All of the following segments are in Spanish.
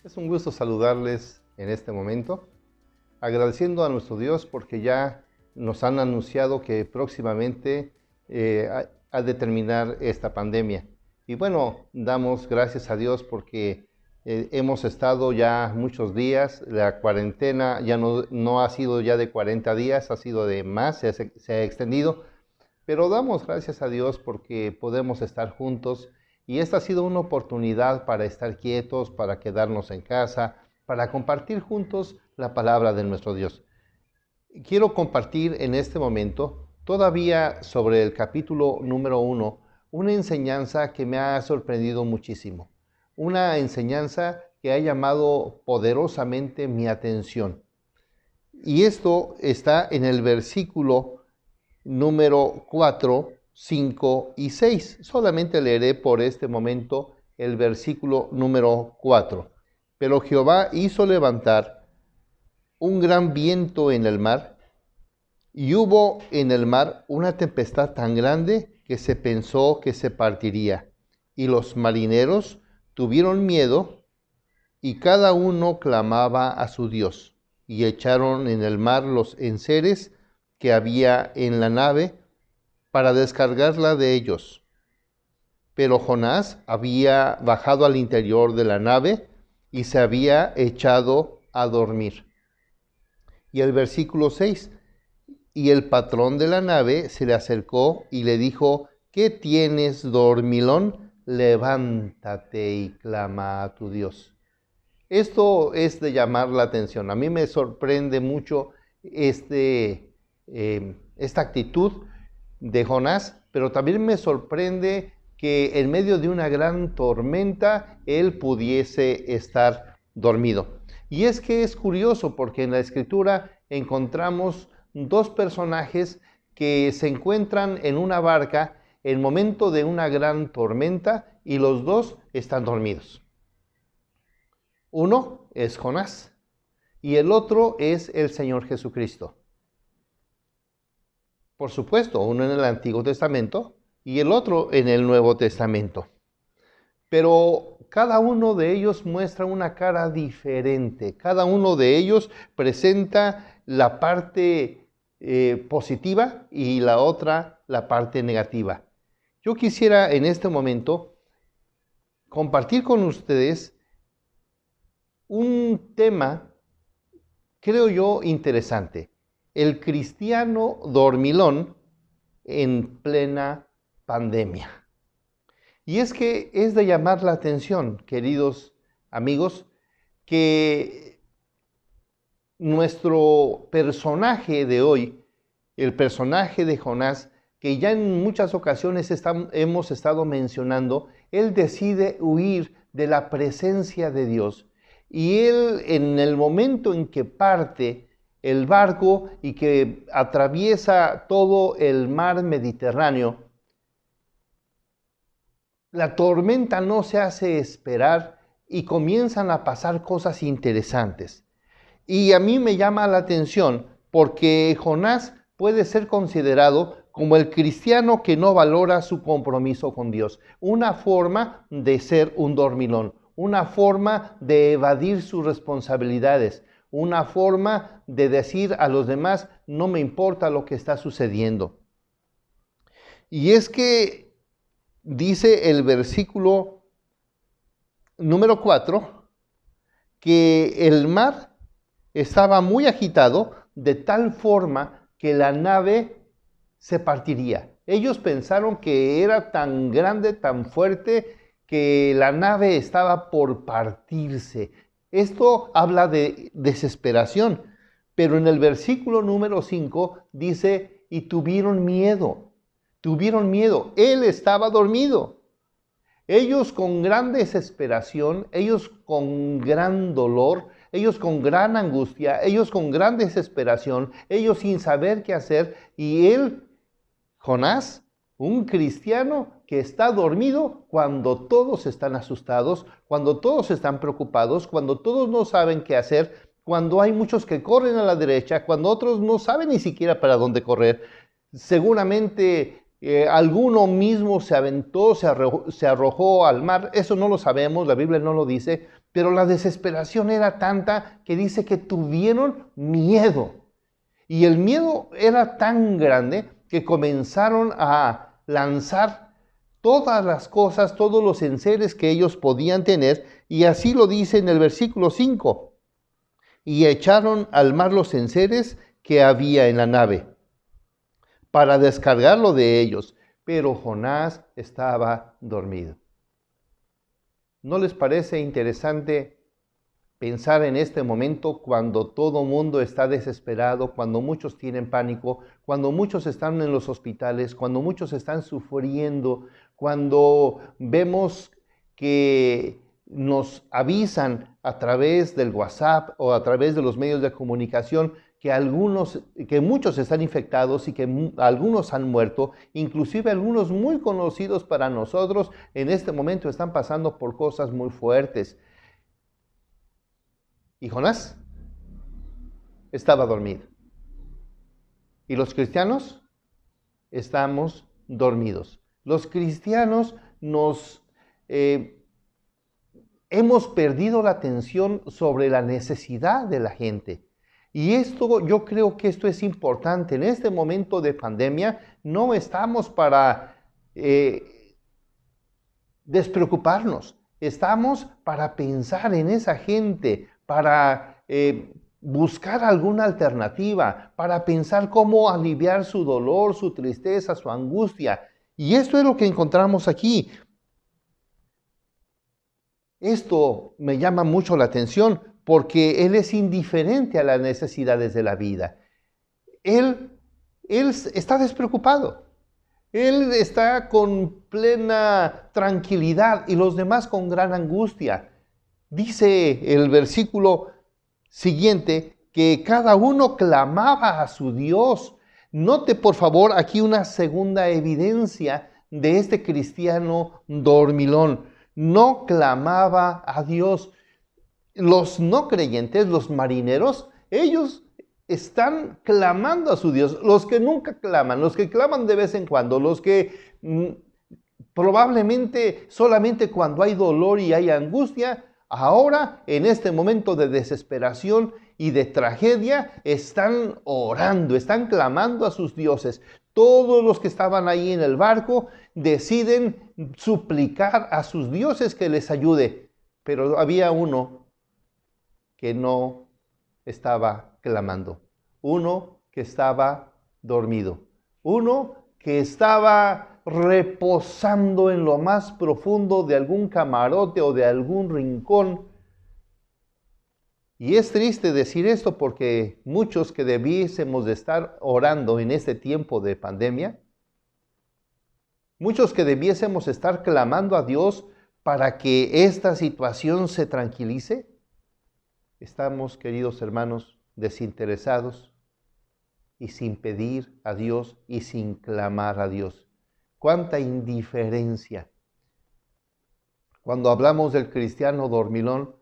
Es un gusto saludarles en este momento, agradeciendo a nuestro Dios porque ya nos han anunciado que próximamente ha de terminar esta pandemia. Y bueno, damos gracias a Dios porque hemos estado ya muchos días, la cuarentena ya no ha sido ya de 40 días, ha sido de más, se ha extendido, pero damos gracias a Dios porque podemos estar juntos y esta ha sido una oportunidad para estar quietos, para quedarnos en casa, para compartir juntos la palabra de nuestro Dios. Quiero compartir en este momento, todavía sobre el capítulo número 1, una enseñanza que me ha sorprendido muchísimo. Una enseñanza que ha llamado poderosamente mi atención. Y esto está en el versículo número 4, 5 y 6. Solamente leeré por este momento el versículo número 4. Pero Jehová hizo levantar un gran viento en el mar, y hubo en el mar una tempestad tan grande que se pensó que se partiría. Y los marineros tuvieron miedo, y cada uno clamaba a su Dios. Y echaron en el mar los enseres que había en la nave para descargarla de ellos. Pero Jonás había bajado al interior de la nave y se había echado a dormir. Y el versículo 6, y el patrón de la nave se le acercó y le dijo: ¿qué tienes, dormilón? Levántate y clama a tu Dios. Esto es de llamar la atención. A mí me sorprende mucho esta actitud de Jonás, pero también me sorprende que en medio de una gran tormenta él pudiese estar dormido. Y es que es curioso porque en la Escritura encontramos dos personajes que se encuentran en una barca en momento de una gran tormenta y los dos están dormidos. Uno es Jonás y el otro es el Señor Jesucristo. Por supuesto, uno en el Antiguo Testamento y el otro en el Nuevo Testamento. Pero cada uno de ellos muestra una cara diferente. Cada uno de ellos presenta la parte positiva y la otra la parte negativa. Yo quisiera en este momento compartir con ustedes un tema, creo yo, interesante. El cristiano dormilón en plena pandemia. Y es que es de llamar la atención, queridos amigos, que nuestro personaje de hoy, el personaje de Jonás, que ya en muchas ocasiones hemos estado mencionando, él decide huir de la presencia de Dios. Y él, en el momento en que parte el barco y que atraviesa todo el mar Mediterráneo, la tormenta no se hace esperar y comienzan a pasar cosas interesantes. Y a mí me llama la atención porque Jonás puede ser considerado como el cristiano que no valora su compromiso con Dios. Una forma de ser un dormilón, una forma de evadir sus responsabilidades, una forma de decir a los demás: no me importa lo que está sucediendo. Y es que dice el versículo número 4 que el mar estaba muy agitado de tal forma que la nave se partiría. Ellos pensaron que era tan grande, tan fuerte, que la nave estaba por partirse. Esto habla de desesperación, pero en el versículo número 5 dice: y tuvieron miedo. Tuvieron miedo. Él estaba dormido. Ellos con gran desesperación, ellos con gran dolor, ellos con gran angustia, ellos con gran desesperación, ellos sin saber qué hacer, y él, Jonás, un cristiano que está dormido cuando todos están asustados, cuando todos están preocupados, cuando todos no saben qué hacer, cuando hay muchos que corren a la derecha, cuando otros no saben ni siquiera para dónde correr. Seguramente alguno mismo se aventó, se arrojó al mar. Eso no lo sabemos, la Biblia no lo dice, Pero la desesperación era tanta que dice que tuvieron miedo. Y el miedo era tan grande que comenzaron a lanzar todas las cosas, todos los enseres que ellos podían tener. Y así lo dice en el versículo 5. Y echaron al mar los enseres que había en la nave para descargarlo de ellos. Pero Jonás estaba dormido. ¿No les parece interesante pensar en este momento cuando todo mundo está desesperado, cuando muchos tienen pánico, cuando muchos están en los hospitales, cuando muchos están sufriendo, cuando vemos que nos avisan a través del WhatsApp o a través de los medios de comunicación que muchos están infectados y que algunos han muerto, inclusive algunos muy conocidos para nosotros en este momento están pasando por cosas muy fuertes? Y Jonás estaba dormido. Y los cristianos estamos dormidos. Los cristianos hemos perdido la atención sobre la necesidad de la gente. Y yo creo que esto es importante. En este momento de pandemia no estamos para despreocuparnos. Estamos para pensar en esa gente, para buscar alguna alternativa, para pensar cómo aliviar su dolor, su tristeza, su angustia. Y esto es lo que encontramos aquí. Esto me llama mucho la atención porque Él es indiferente a las necesidades de la vida. Él está despreocupado. Él está con plena tranquilidad y los demás con gran angustia. Dice el versículo siguiente que cada uno clamaba a su Dios. Note por favor aquí una segunda evidencia de este cristiano dormilón. No clamaba a Dios. Los no creyentes, los marineros, ellos están clamando a su Dios. Los que nunca claman, los que claman de vez en cuando, los que probablemente solamente cuando hay dolor y hay angustia, ahora en este momento de desesperación y de tragedia están orando, están clamando a sus dioses. Todos los que estaban ahí en el barco deciden suplicar a sus dioses que les ayude, pero había uno que no estaba clamando, uno que estaba dormido, uno que estaba reposando en lo más profundo de algún camarote o de algún rincón. Y es triste decir esto porque muchos que debiésemos de estar orando en este tiempo de pandemia, muchos que debiésemos estar clamando a Dios para que esta situación se tranquilice, estamos, queridos hermanos, desinteresados y sin pedir a Dios y sin clamar a Dios. ¡Cuánta indiferencia! Cuando hablamos del cristiano dormilón,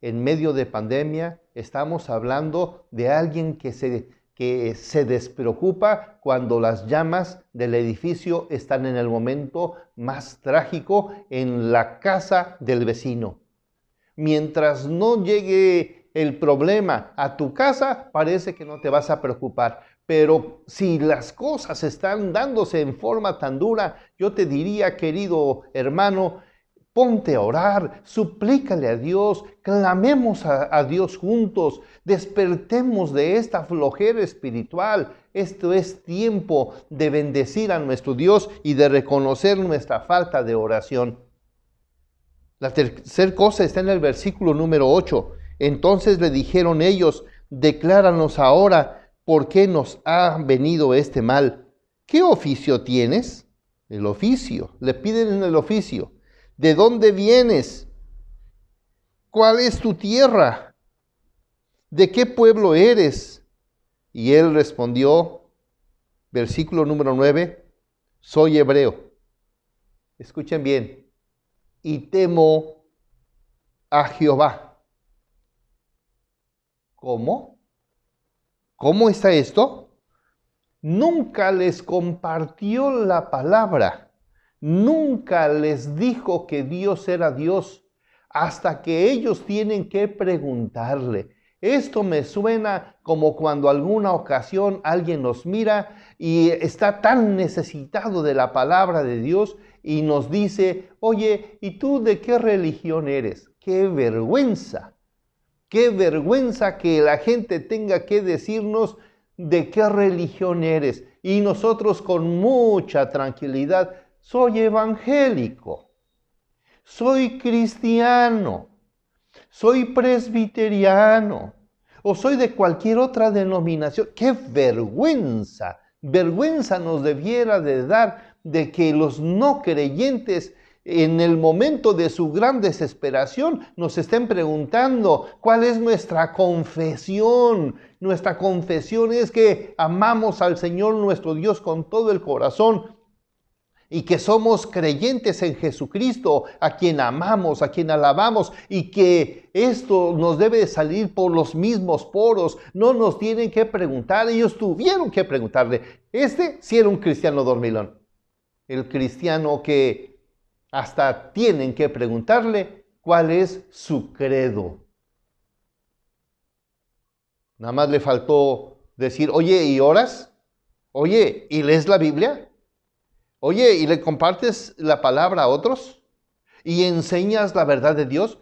en medio de pandemia, estamos hablando de alguien que se despreocupa cuando las llamas del edificio están en el momento más trágico en la casa del vecino. Mientras no llegue el problema a tu casa, parece que no te vas a preocupar. Pero si las cosas están dándose en forma tan dura, yo te diría, querido hermano, ponte a orar, suplícale a Dios, clamemos a Dios juntos, despertemos de esta flojera espiritual. Esto es tiempo de bendecir a nuestro Dios y de reconocer nuestra falta de oración. La tercera cosa está en el versículo número 8. Entonces le dijeron ellos, decláranos ahora por qué nos ha venido este mal. ¿Qué oficio tienes? El oficio. Le piden en el oficio. ¿De dónde vienes? ¿Cuál es tu tierra? ¿De qué pueblo eres? Y él respondió, versículo número 9, soy hebreo. Escuchen bien. Y temo a Jehová. ¿Cómo? ¿Cómo está esto? Nunca les compartió la palabra. Nunca les dijo que Dios era Dios. hasta que ellos tienen que preguntarle. Esto me suena como cuando alguna ocasión alguien nos mira y está tan necesitado de la palabra de Dios y nos dice, oye, ¿y tú de qué religión eres? ¡Qué vergüenza! ¡Qué vergüenza que la gente tenga que decirnos de qué religión eres! Y nosotros con mucha tranquilidad, soy evangélico, soy cristiano, soy presbiteriano o soy de cualquier otra denominación. ¡Qué vergüenza! Vergüenza nos debiera de dar de que los no creyentes en el momento de su gran desesperación nos estén preguntando cuál es nuestra confesión. Nuestra confesión es que amamos al Señor nuestro Dios con todo el corazón y que somos creyentes en Jesucristo, a quien amamos, a quien alabamos, y que esto nos debe salir por los mismos poros. No nos tienen que preguntar, ellos tuvieron que preguntarle. Sí era un cristiano dormilón, el cristiano que hasta tienen que preguntarle cuál es su credo. Nada más le faltó decir, oye, ¿y oras? Oye, ¿y lees la Biblia? Oye, ¿y le compartes la palabra a otros? ¿Y enseñas la verdad de Dios?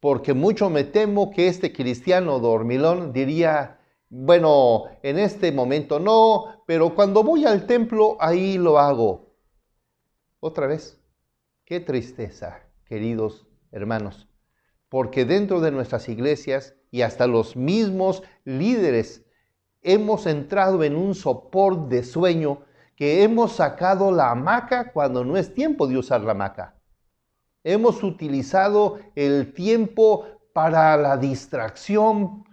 Porque mucho me temo que este cristiano dormilón diría, bueno, en este momento no, pero cuando voy al templo, ahí lo hago. Otra vez, qué tristeza, queridos hermanos, porque dentro de nuestras iglesias y hasta los mismos líderes hemos entrado en un sopor de sueño que hemos sacado la hamaca cuando no es tiempo de usar la hamaca. Hemos utilizado el tiempo para la distracción,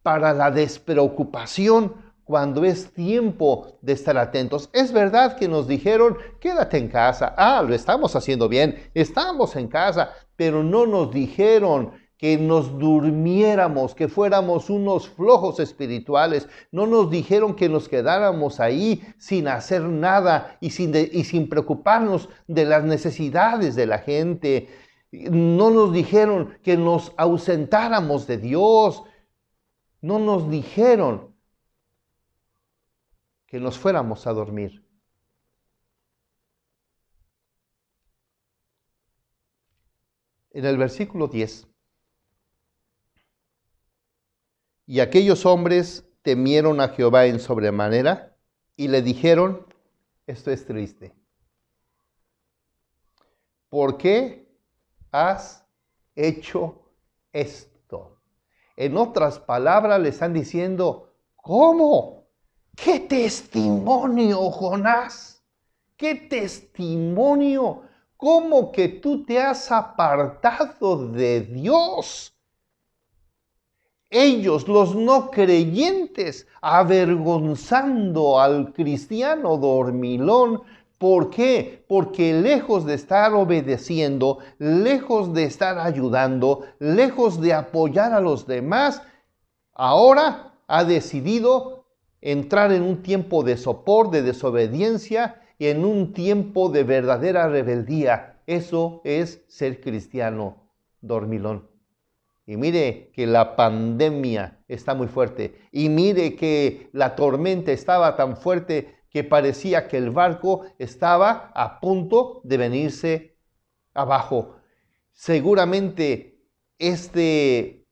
para la despreocupación, cuando es tiempo de estar atentos. Es verdad que nos dijeron, quédate en casa. Lo estamos haciendo bien, estamos en casa, pero no nos dijeron que nos durmiéramos, que fuéramos unos flojos espirituales. No nos dijeron que nos quedáramos ahí sin hacer nada y sin preocuparnos de las necesidades de la gente. No nos dijeron que nos ausentáramos de Dios. No nos dijeron que nos fuéramos a dormir. En el versículo 10. Y aquellos hombres temieron a Jehová en sobremanera y le dijeron, esto es triste, ¿por qué has hecho esto? En otras palabras le están diciendo, ¿cómo? ¿Qué testimonio, Jonás? ¿Qué testimonio? ¿Cómo que tú te has apartado de Dios? Ellos, los no creyentes, avergonzando al cristiano dormilón. ¿Por qué? Porque lejos de estar obedeciendo, lejos de estar ayudando, lejos de apoyar a los demás, ahora ha decidido entrar en un tiempo de sopor, de desobediencia y en un tiempo de verdadera rebeldía. Eso es ser cristiano dormilón. Y mire que la pandemia está muy fuerte. Y mire que la tormenta estaba tan fuerte que parecía que el barco estaba a punto de venirse abajo. Seguramente este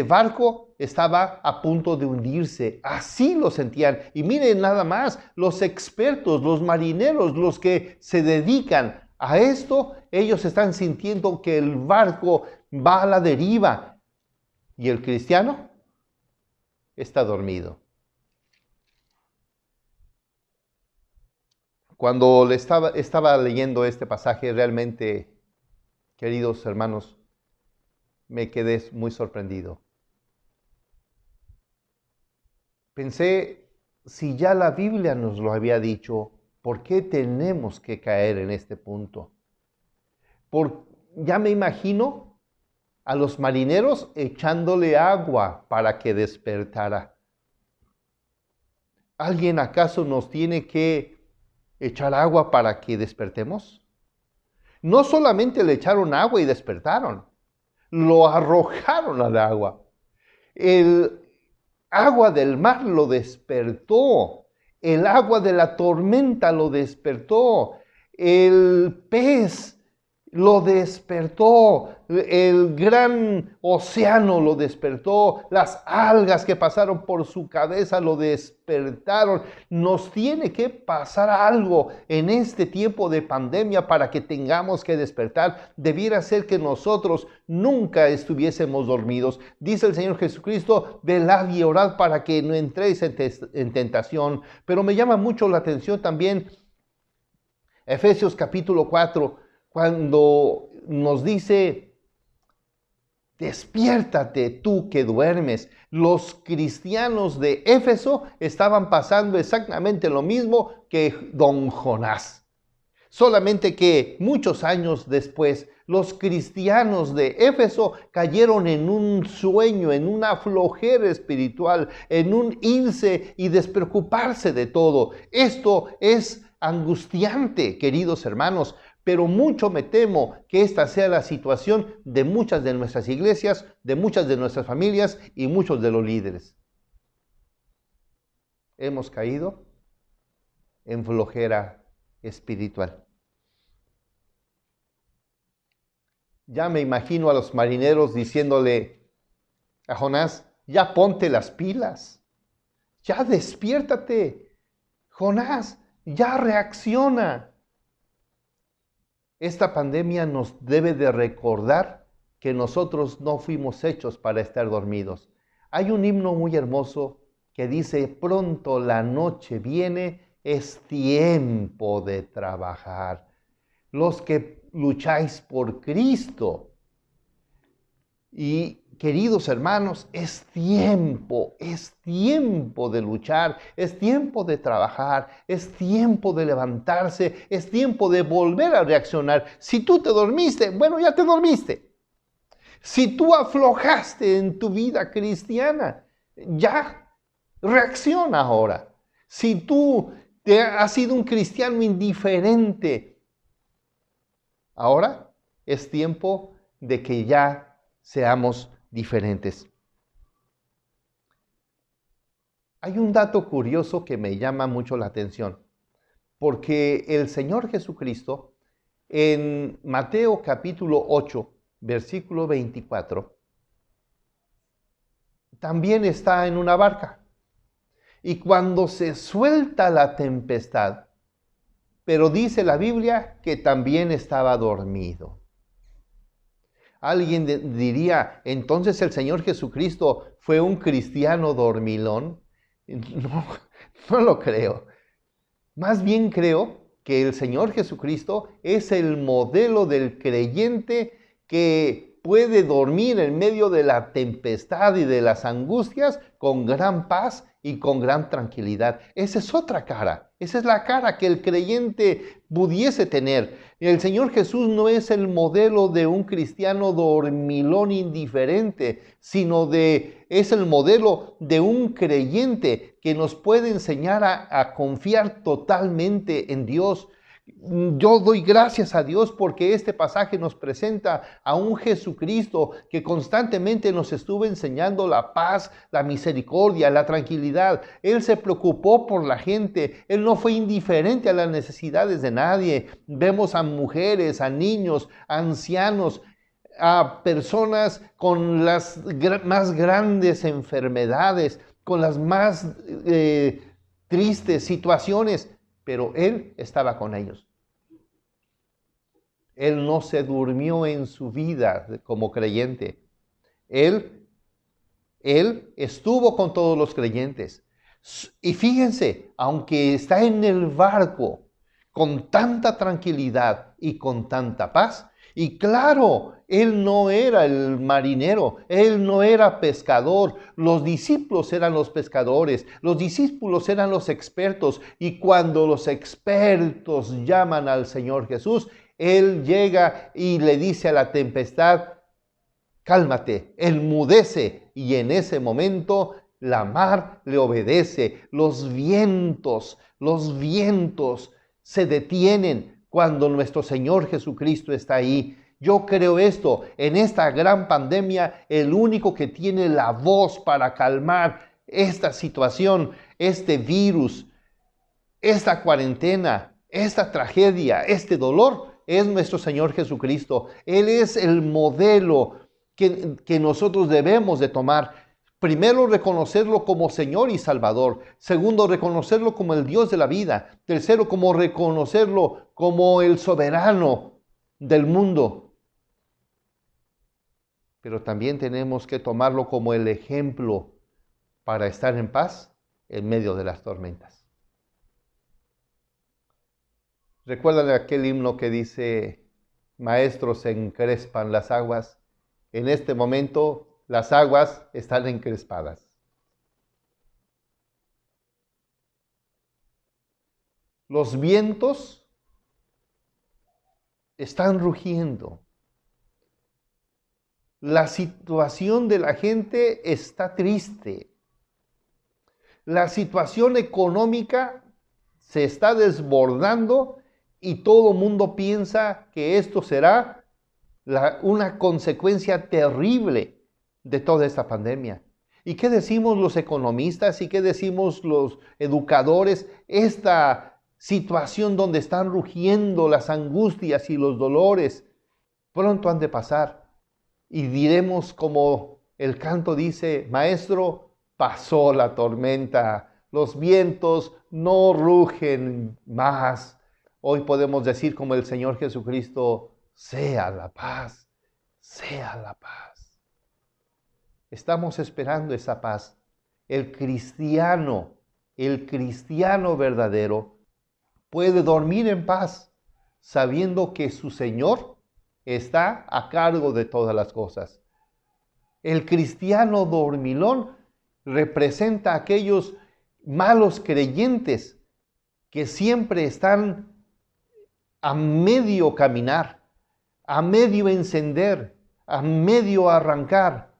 barco estaba a punto de hundirse. Así lo sentían. Y miren nada más, los expertos, los marineros, los que se dedican a esto, ellos están sintiendo que el barco va a la deriva y el cristiano está dormido. Cuando estaba leyendo este pasaje, realmente, queridos hermanos, me quedé muy sorprendido. Pensé, si ya la Biblia nos lo había dicho, ¿por qué tenemos que caer en este punto? Ya me imagino a los marineros echándole agua para que despertara. ¿Alguien acaso nos tiene que echar agua para que despertemos? No solamente le echaron agua y despertaron, lo arrojaron al agua. El agua del mar lo despertó. El agua de la tormenta lo despertó. El pez lo despertó. El gran océano lo despertó. Las algas que pasaron por su cabeza lo despertaron. Nos tiene que pasar algo en este tiempo de pandemia para que tengamos que despertar. Debiera ser que nosotros nunca estuviésemos dormidos. Dice el Señor Jesucristo, velad y orad para que no entréis en tentación. Pero me llama mucho la atención también Efesios capítulo 4, cuando nos dice: despiértate tú que duermes. Los cristianos de Éfeso estaban pasando exactamente lo mismo que don Jonás. Solamente que muchos años después, los cristianos de Éfeso cayeron en un sueño, en una flojera espiritual, en un irse y despreocuparse de todo. Esto es angustiante, queridos hermanos, pero mucho me temo que esta sea la situación de muchas de nuestras iglesias, de muchas de nuestras familias y muchos de los líderes. Hemos caído en flojera espiritual. Ya me imagino a los marineros diciéndole a Jonás: ya ponte las pilas, ya despiértate, Jonás, ya reacciona. Esta pandemia nos debe de recordar que nosotros no fuimos hechos para estar dormidos. Hay un himno muy hermoso que dice: pronto la noche viene, es tiempo de trabajar. Los que lucháis por Cristo. Y queridos hermanos, es tiempo de luchar, es tiempo de trabajar, es tiempo de levantarse, es tiempo de volver a reaccionar. Si tú te dormiste, bueno, ya te dormiste. Si tú aflojaste en tu vida cristiana, ya reacciona ahora. Si tú has sido un cristiano indiferente, ahora es tiempo de que ya seamos diferentes. Hay un dato curioso que me llama mucho la atención, porque el Señor Jesucristo en Mateo capítulo 8, versículo 24, también está en una barca. Y cuando se suelta la tempestad, pero dice la Biblia que también estaba dormido. Alguien diría: ¿entonces el Señor Jesucristo fue un cristiano dormilón? No lo creo. Más bien creo que el Señor Jesucristo es el modelo del creyente que puede dormir en medio de la tempestad y de las angustias con gran paz y con gran tranquilidad. Esa es otra cara. Esa es la cara que el creyente pudiese tener. El Señor Jesús no es el modelo de un cristiano dormilón indiferente, sino es el modelo de un creyente que nos puede enseñar a confiar totalmente en Dios. Yo doy gracias a Dios porque este pasaje nos presenta a un Jesucristo que constantemente nos estuvo enseñando la paz, la misericordia, la tranquilidad. Él se preocupó por la gente. Él no fue indiferente a las necesidades de nadie. Vemos a mujeres, a niños, a ancianos, a personas con las más grandes enfermedades, con las más tristes situaciones, pero Él estaba con ellos. Él no se durmió en su vida como creyente. Él estuvo con todos los creyentes. Y fíjense, aunque está en el barco con tanta tranquilidad y con tanta paz, y claro, él no era el marinero, él no era pescador, los discípulos eran los pescadores, los discípulos eran los expertos, y cuando los expertos llaman al Señor Jesús, él llega y le dice a la tempestad: cálmate, enmudece, y en ese momento la mar le obedece, los vientos se detienen, cuando nuestro Señor Jesucristo está ahí. Yo creo esto, en esta gran pandemia, el único que tiene la voz para calmar esta situación, este virus, esta cuarentena, esta tragedia, este dolor, es nuestro Señor Jesucristo. Él es el modelo que nosotros debemos de tomar. Primero, reconocerlo como Señor y Salvador. Segundo, reconocerlo como el Dios de la vida. Tercero, como reconocerlo como el soberano del mundo. Pero también tenemos que tomarlo como el ejemplo para estar en paz en medio de las tormentas. ¿Recuerdan aquel himno que dice, maestro, se encrespan las aguas? En este momento las aguas están encrespadas. Los vientos están rugiendo. La situación de la gente está triste. La situación económica se está desbordando y todo el mundo piensa que esto será una consecuencia terrible de toda esta pandemia. ¿Y qué decimos los economistas y qué decimos los educadores? Esta situación donde están rugiendo las angustias y los dolores, pronto han de pasar. Y diremos como el canto dice, maestro, pasó la tormenta, los vientos no rugen más. Hoy podemos decir como el Señor Jesucristo, sea la paz, sea la paz. Estamos esperando esa paz. El cristiano verdadero puede dormir en paz sabiendo que su Señor está a cargo de todas las cosas. El cristiano dormilón representa a aquellos malos creyentes que siempre están a medio caminar, a medio encender, a medio arrancar,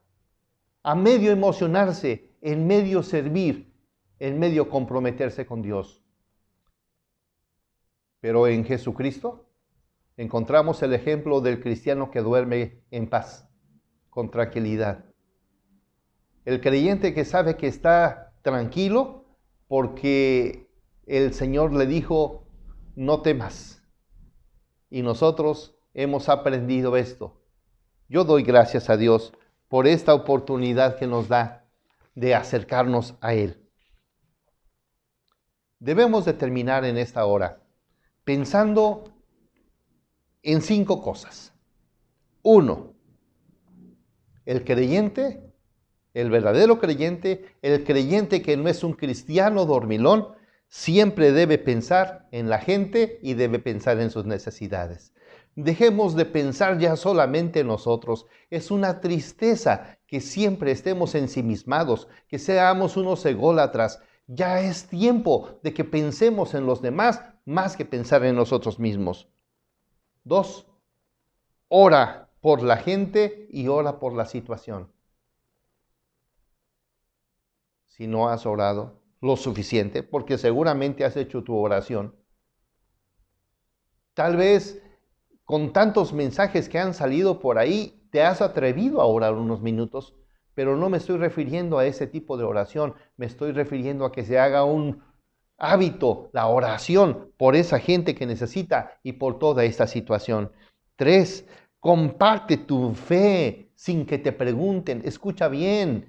a medio emocionarse, en medio servir, en medio comprometerse con Dios. Pero en Jesucristo encontramos el ejemplo del cristiano que duerme en paz, con tranquilidad. El creyente que sabe que está tranquilo porque el Señor le dijo, no temas. Y nosotros hemos aprendido esto. Yo doy gracias a Dios por esta oportunidad que nos da de acercarnos a Él. Debemos de terminar en esta hora pensando en 5 cosas. 1. El creyente, el verdadero creyente, el creyente que no es un cristiano dormilón, siempre debe pensar en la gente y debe pensar en sus necesidades. Dejemos de pensar ya solamente en nosotros. Es una tristeza que siempre estemos ensimismados, que seamos unos ególatras. Ya es tiempo de que pensemos en los demás más que pensar en nosotros mismos. 2. Ora por la gente y ora por la situación. Si no has orado lo suficiente, porque seguramente has hecho tu oración, tal vez con tantos mensajes que han salido por ahí, te has atrevido a orar unos minutos, pero no me estoy refiriendo a ese tipo de oración, me estoy refiriendo a que se haga un hábito, la oración por esa gente que necesita y por toda esta situación. 3. Comparte tu fe sin que te pregunten. Escucha bien,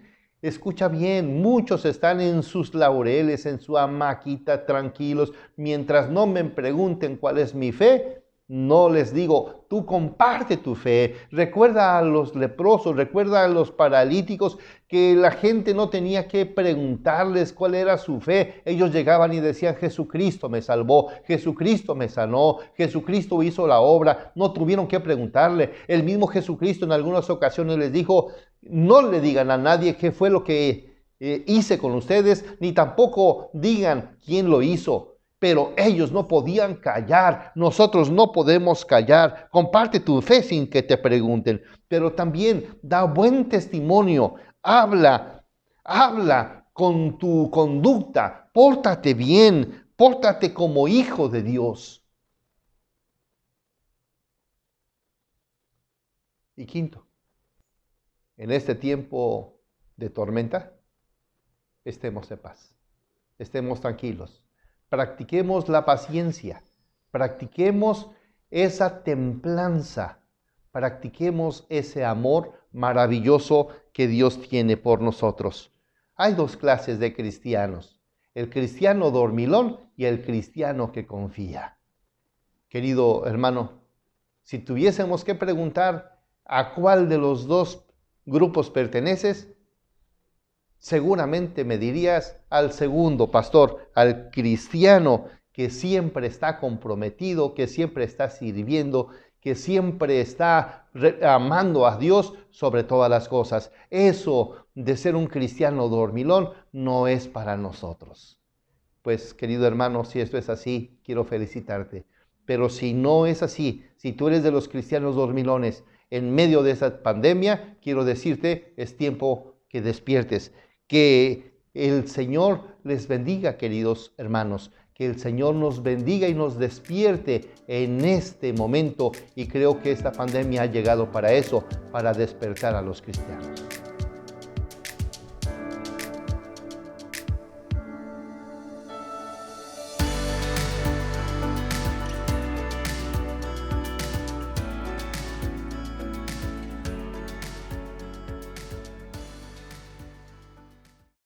muchos están en sus laureles, en su hamaquita, tranquilos. Mientras no me pregunten cuál es mi fe, no les digo, tú comparte tu fe. Recuerda a los leprosos, recuerda a los paralíticos que la gente no tenía que preguntarles cuál era su fe. Ellos llegaban y decían, Jesucristo me salvó, Jesucristo me sanó, Jesucristo hizo la obra. No tuvieron que preguntarle. El mismo Jesucristo en algunas ocasiones les dijo, no le digan a nadie qué fue lo que hice con ustedes, ni tampoco digan quién lo hizo. Pero ellos no podían callar, nosotros no podemos callar. Comparte tu fe sin que te pregunten, pero también da buen testimonio, habla con tu conducta, pórtate bien, pórtate como hijo de Dios. Y quinto, en este tiempo de tormenta, estemos en paz, estemos tranquilos, practiquemos la paciencia, practiquemos esa templanza, practiquemos ese amor maravilloso que Dios tiene por nosotros. Hay dos clases de cristianos, el cristiano dormilón y el cristiano que confía. Querido hermano, si tuviésemos que preguntar a cuál de los dos grupos perteneces, seguramente me dirías al segundo, pastor, al cristiano que siempre está comprometido, que siempre está sirviendo, que siempre está amando a Dios sobre todas las cosas. Eso de ser un cristiano dormilón no es para nosotros. Pues, querido hermano, si esto es así, quiero felicitarte. Pero si no es así, si tú eres de los cristianos dormilones en medio de esa pandemia, quiero decirte, es tiempo que despiertes. Que el Señor les bendiga, queridos hermanos. Que el Señor nos bendiga y nos despierte en este momento. Y creo que esta pandemia ha llegado para eso, para despertar a los cristianos.